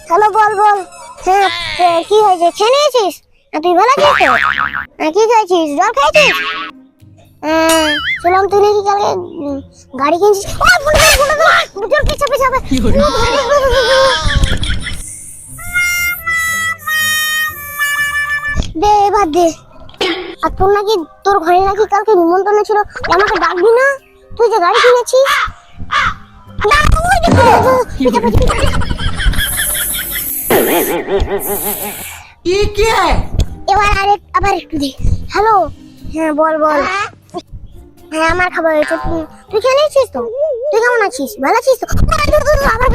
Hello, বল বল। হ্যাঁ, কি হয়েছে? খেয়ে নিয়েছিস? তুই ভালো আছিস তো? কি খাইছিস? জল খাইছিস? শুনলাম তুই নাকি কালকে গাড়ি কিনছিস। বুঝর পিছে পিছে দে, এবার দে। আর তোর নাকি, তোর ঘরে নাকি কালকে নিমন্ত্রণ ছিল, আমাকে ডাকবি না? তুই যে গাড়ি কিনেছিস। এবার আবার একটু দে। হ্যালো, হ্যাঁ বল বল। হ্যাঁ, আমার খাবার হয়েছে। তুই খেয়ে নিয়েছিস তো? তুই কেমন আছিস? ভালো আছিস তো? আবার